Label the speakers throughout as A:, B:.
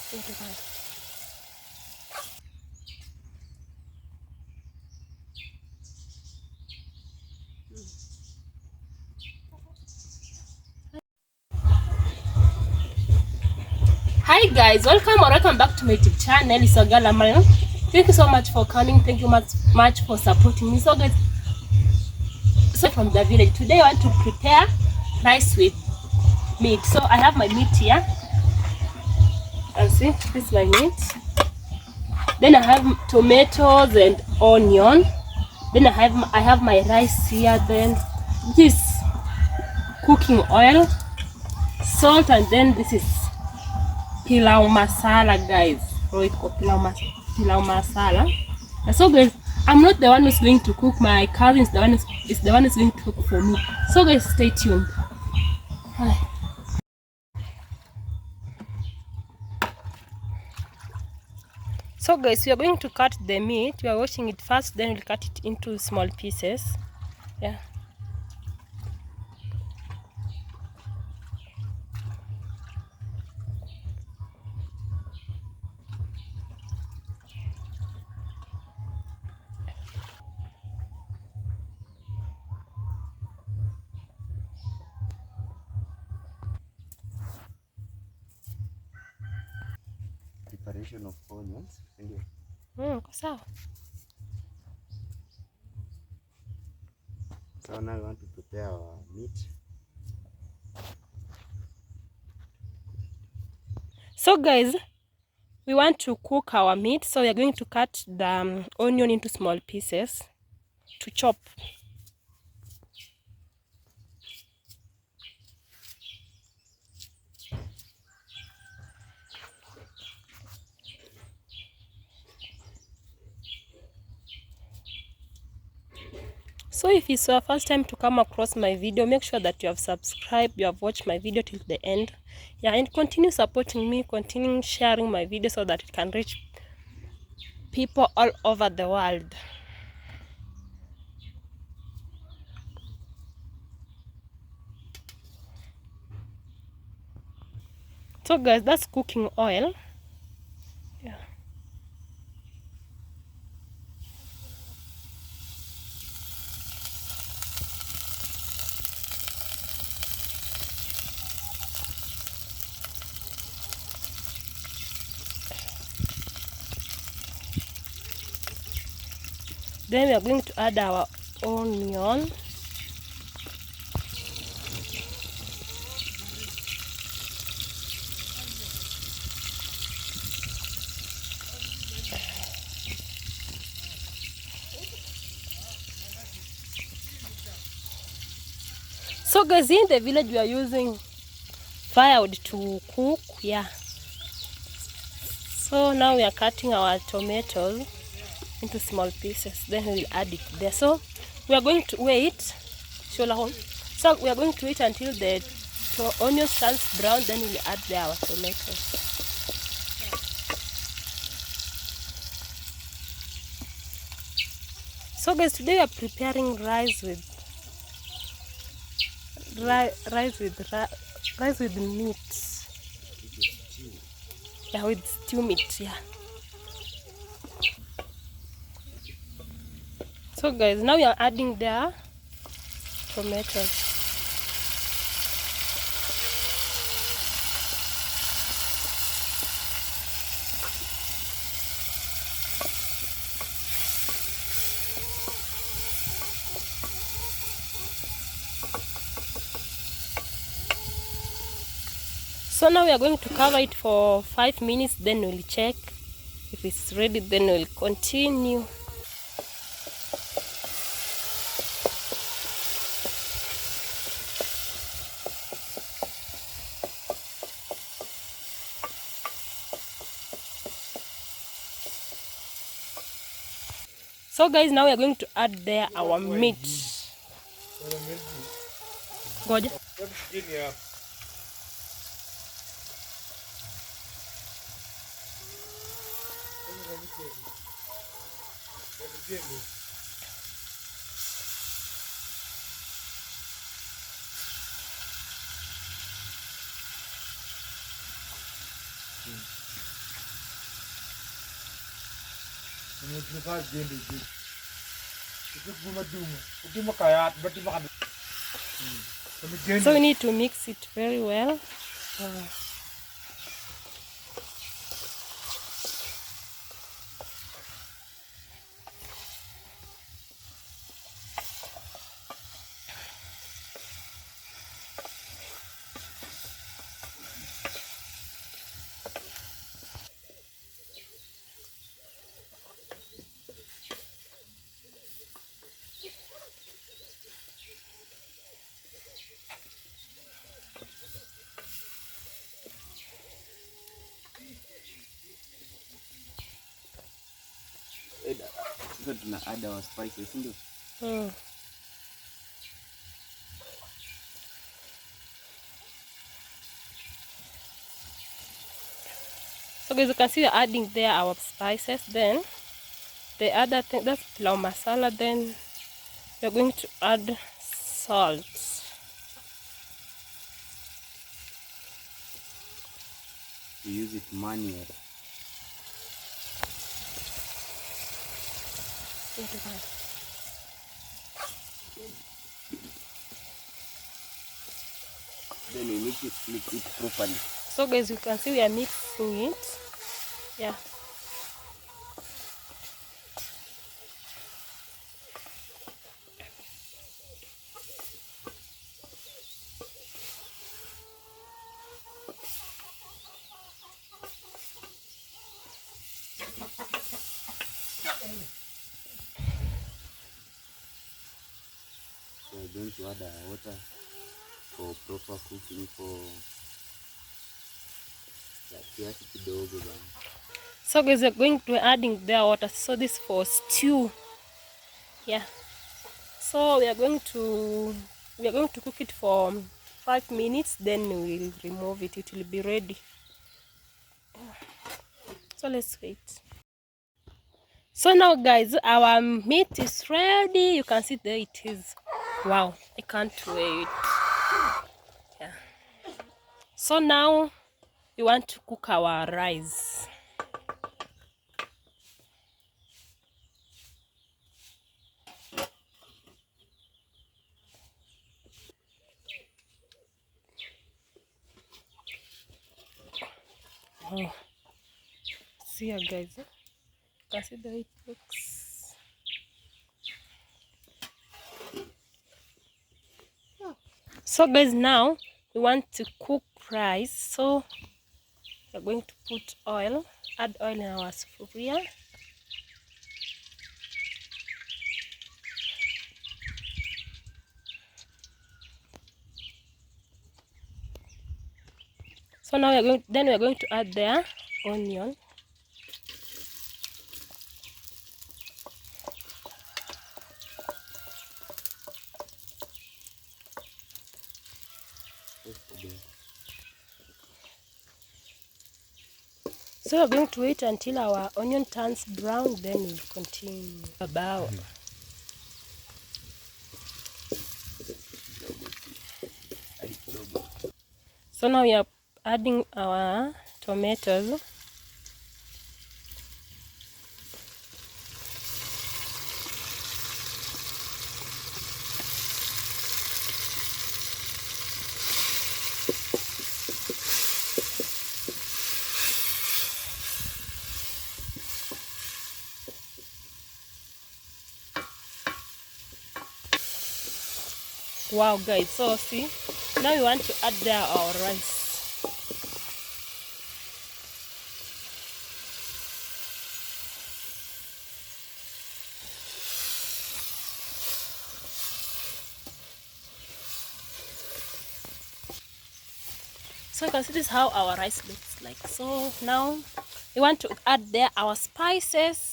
A: Hi guys, welcome back to my YouTube channel. It's your girl Amaran. Thank you so much for coming. Thank you much for supporting me. So guys, from the village today I want to prepare rice with meat. So I have my meat here. And see, this is my meat. Then I have tomatoes and onion. Then I have my rice here. Then this cooking oil, salt, and then this is pilau masala, guys. So it's called pilau masala. And so guys, I'm not the one who's going to cook. My cousin is the one who's going to cook for me. So guys, stay tuned. Hi. So guys, we are going to cut the meat. We are washing it first, then we'll cut it into small pieces. Yeah.
B: Preparation of onions.
A: Sawa.
B: So now we want to prepare our meat.
A: So guys, we want to cook our meat. So we are going to cut the onion into small pieces to chop. So if it's your first time to come across my video, make sure that you have subscribed, you have watched my video till the end. Yeah, and continue supporting me, continue sharing my video so that it can reach people all over the world. So guys, that's cooking oil. Yeah. Then we are going to add our onion. So guys, in the village we are using firewood to cook. Yeah. So now we are cutting our tomatoes into small pieces. Then we'll add it there. So we are going to wait. So we are going to wait until the onions turns brown. Then we'll add there our tomatoes. So guys, today we are preparing rice with meat. Yeah, with stew meat. Yeah. So guys, now we are adding the tomatoes. So now we are going to cover it for 5 minutes, then we'll check if it's ready, then we'll continue. So guys, now we are going to add there our meat. Goja. So we need to mix it very well.
B: Sasa tuna add our spices ndio.
A: So guys, you can see we're adding there our spices. Then the other thing, that's pilau masala. Then we're going to add salt.
B: We use it manually. Then we mix it properly.
A: So guys, you can see we are mixing it. Yeah.
B: So we're going to add our water for proper cooking for kiasi kidogo bana.
A: So guys, we're going to adding their water. So this for stew. Yeah. So we are going to cook it for 5 minutes. Then we will remove it. It will be ready. So let's wait. So now guys, our meat is ready. You can see there it is. Wow, I can't wait. Yeah. So now we want to cook our rice. Oh. See ya guys. You can see the way it looks. So guys, now we want to cook rice. So we're going to put oil, add oil in our sufuria. So now we're going to add the onion. So we're going to wait until our onion turns brown, then we'll continue. About. So now we are adding our tomatoes. Wow guys, so see, now we want to add there our rice. So you can see this is how our rice looks like. So now we want to add there our spices.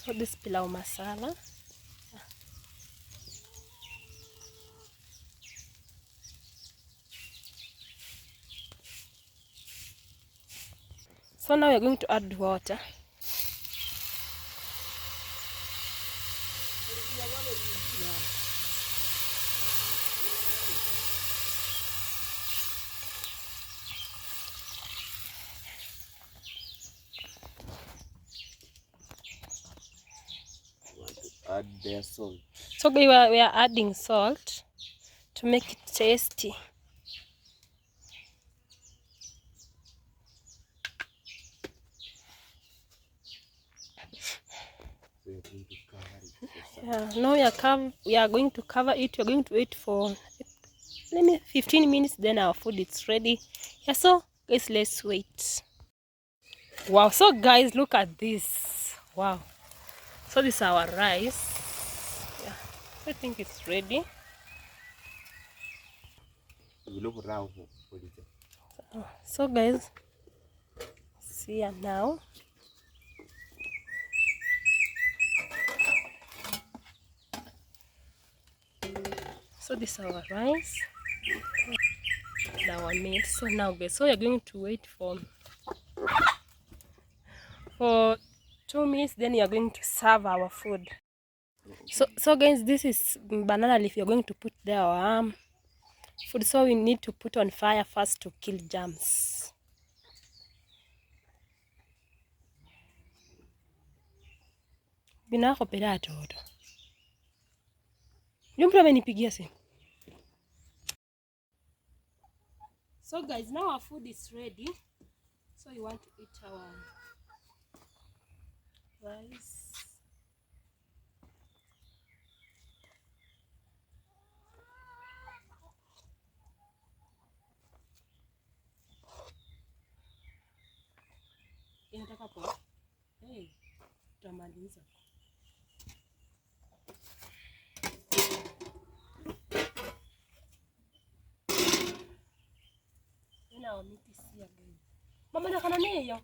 A: So this pilau masala. So now we're going to add water.
B: Add their salt.
A: So we are adding salt to make it tasty.
B: We are going to cover it for some.
A: Yeah, now we are going to cover it. We're going to wait for 15 minutes, then our food is ready. Yeah, so guys, let's wait. Wow, so guys, look at this. Wow. So this is our rice. Yeah, I think it's ready. So guys, see ya now. So this is our rice and our meat. So now guys, so we're going to wait for 2 minutes, then we are going to serve our food. So guys, this is banana leaf. You're going to put there our food. So we need to put on fire first to kill germs. Binako peda toto. Mtu amenipigia simu. So guys, now our food is ready. So you want to eat our rice. Inataka poa. Hey, tutamaliza. Ina omiti sia guys. Mama nakana niyo.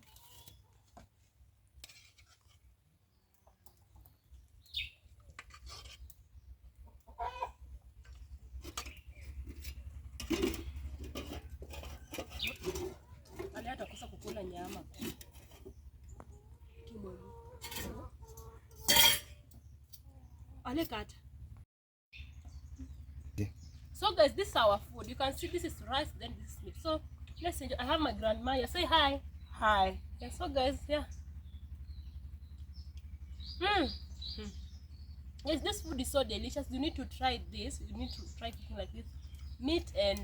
A: Ale atakosa kukula nyama. Ale kata. So guys, this is our food. You can see this is rice, then this is meat. So let's enjoy. I have my grandma here. Say hi. Hi. Yeah, so guys, yeah. Yes, this food is so delicious. You need to try this. You need to try cooking like this. Meat and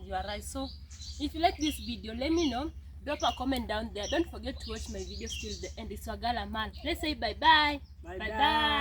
A: your rice. So if you like this video, let me know. Drop a comment down there. Don't forget to watch my videos till the end. It's your girl Amal. Let's say bye bye. Bye bye.